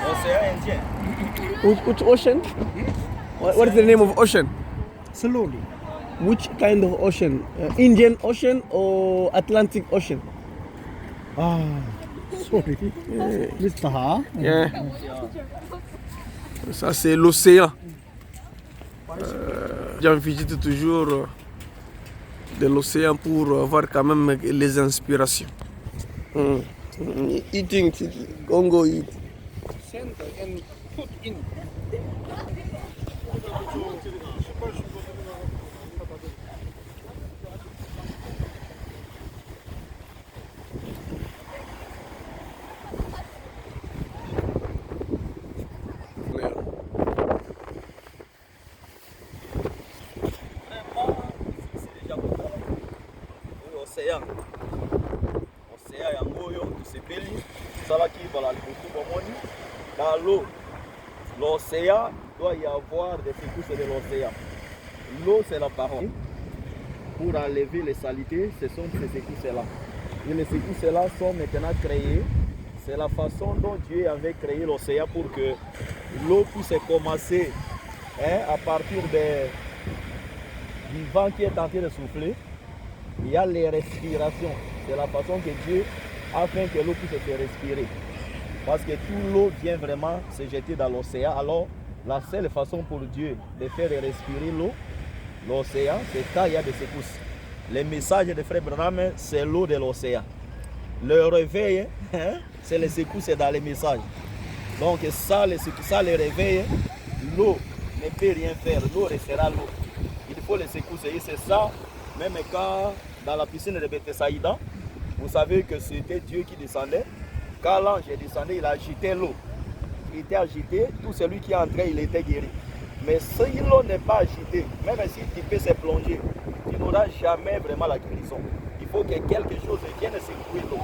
Océan Indien. Which ocean? What is the name of ocean? Slowly. Which kind of ocean? Indian Ocean or Atlantic Ocean? Ah, sorry. Mr. Ha? Yeah. Ça c'est l'océan. J'en visite toujours de l'océan pour voir quand même les inspirations. Eating, Congo eat. Send and put in. Océan. Océan yangoyo tusepeli salaki voilà dans l'eau. L'océan doit y avoir des secousses de l'océan. L'eau c'est la parole. Pour enlever les saletés, ce sont ces secousses-là. Et les secousses-là sont maintenant créées. C'est la façon dont Dieu avait créé l'océan pour que l'eau puisse commencer à partir du vent qui est en train de souffler. Il y a les respirations. C'est la façon que Dieu a fait que l'eau puisse se respirer. Parce que toute l'eau vient vraiment se jeter dans l'océan. Alors, la seule façon pour Dieu de faire respirer l'eau, l'océan, c'est quand il y a des secousses. Les messages de Frère Branham, c'est l'eau de l'océan. Le réveil, c'est les secousses dans les messages. Donc ça, les réveille, l'eau ne peut rien faire. L'eau restera l'eau. Il faut les secousses. Et c'est ça, même quand dans la piscine de Bethsaïda, vous savez que c'était Dieu qui descendait. Quand l'ange est descendu, il a agité l'eau. Il était agité, tout celui qui est entré, il était guéri. Mais si l'eau n'est pas agitée, même si tu peux se plonger, tu n'auras jamais vraiment la guérison. Il faut que quelque chose vienne secouer l'eau.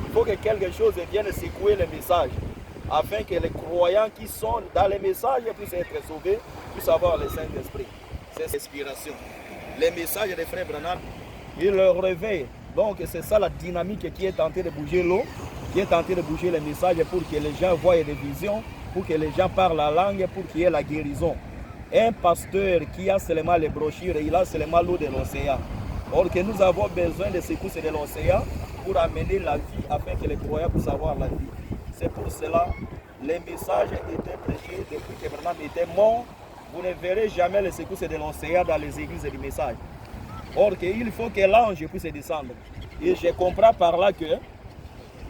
Il faut que quelque chose vienne secouer le message, afin que les croyants qui sont dans les messages puissent être sauvés, puissent avoir le Saint-Esprit. C'est l'inspiration. Les messages des frères Branham, ils le réveillent. Donc c'est ça la dynamique qui est en train de bouger l'eau, qui est en train de bouger les messages pour que les gens voient des visions, pour que les gens parlent la langue, pour qu'il y ait la guérison. Un pasteur qui a seulement les brochures, il a seulement l'eau de l'océan. Or que nous avons besoin de secousses de l'océan pour amener la vie afin que les croyants puissent avoir la vie. C'est pour cela que les messages étaient prêchés depuis que Branham était mort. Vous ne verrez jamais les secousses de l'océan dans les églises du message. Or qu'il faut que l'ange puisse descendre. Et je comprends par là que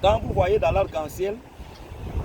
quand vous voyez dans l'arc-en-ciel,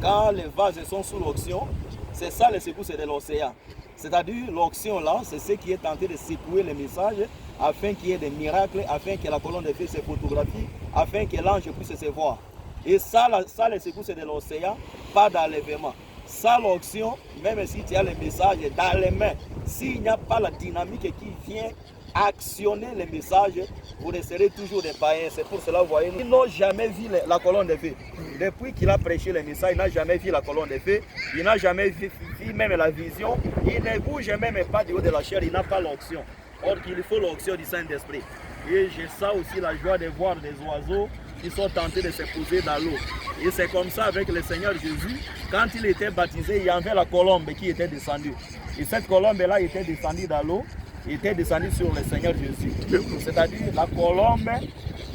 quand les vases sont sous l'onction, c'est ça les secousses de l'océan. C'est-à-dire l'onction là, c'est ce qui est tenté de secouer les messages afin qu'il y ait des miracles, afin que la colonne de feu se photographie, afin que l'ange puisse se voir. Et ça les secousses de l'océan, pas d'enlèvement. Ça l'onction, même si tu as les messages dans les mains, s'il n'y a pas la dynamique qui vient actionner les messages, vous resterez toujours des païens. C'est pour cela, vous voyez, ils n'ont jamais vu la colonne de feu. Depuis qu'il a prêché les messages, il n'a jamais vu la colonne de feu. Il n'a jamais vu même la vision. Il ne bouge même pas du haut de la chair. Il n'a pas l'onction. Or, il faut l'onction du Saint-Esprit. Et j'ai ça aussi la joie de voir des oiseaux qui sont tentés de se poser dans l'eau. Et c'est comme ça avec le Seigneur Jésus. Quand il était baptisé, il y avait la colombe qui était descendue. Et cette colombe-là était descendue dans l'eau. Il était descendu sur le Seigneur Jésus. C'est-à-dire la colombe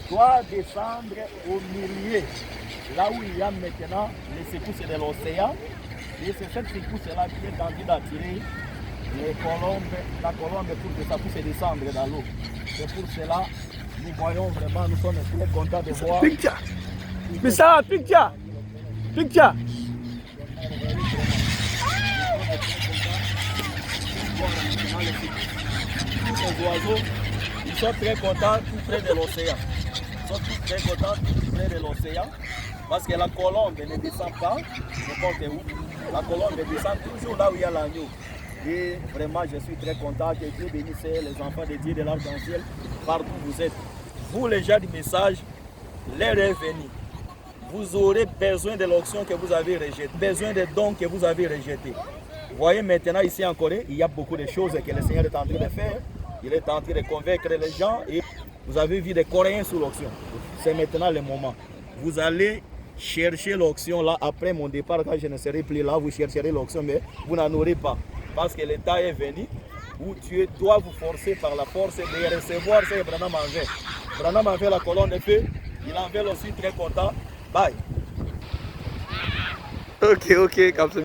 doit descendre au milieu, là où il y a maintenant les secousses de l'océan. Et c'est cette secousse-là qui est en train d'attirer la colombe pour que ça puisse descendre dans l'eau. C'est pour cela nous voyons vraiment, nous sommes très contents de voir. Picture! Mr. Picture! Picture! Les oiseaux, ils sont très contents tout près de l'océan. Ils sont tous très contents tout près de l'océan parce que la colombe ne descend pas n'importe où. La colombe descend toujours là où il y a l'agneau. Et vraiment, je suis très content que Dieu bénisse les enfants de Dieu de l'arc-en-ciel partout où vous êtes. Vous, les gens du message, l'heure est venue. Vous aurez besoin de l'onction que vous avez rejetée, besoin des dons que vous avez rejetés. Vous voyez maintenant ici en Corée, il y a beaucoup de choses que le Seigneur est en train de faire. Il est en train de convaincre les gens et vous avez vu des Coréens sous l'onction. C'est maintenant le moment. Vous allez cherchez l'option là. Après mon départ, quand je ne serai plus là, vous chercherez l'option, mais vous n'en aurez pas. Parce que le temps est venu où tu dois vous forcer par la force de recevoir ce que Branham en fait. Branham a fait la colonne de feu. Il en fait aussi très content. Bye. Ok, comme ça.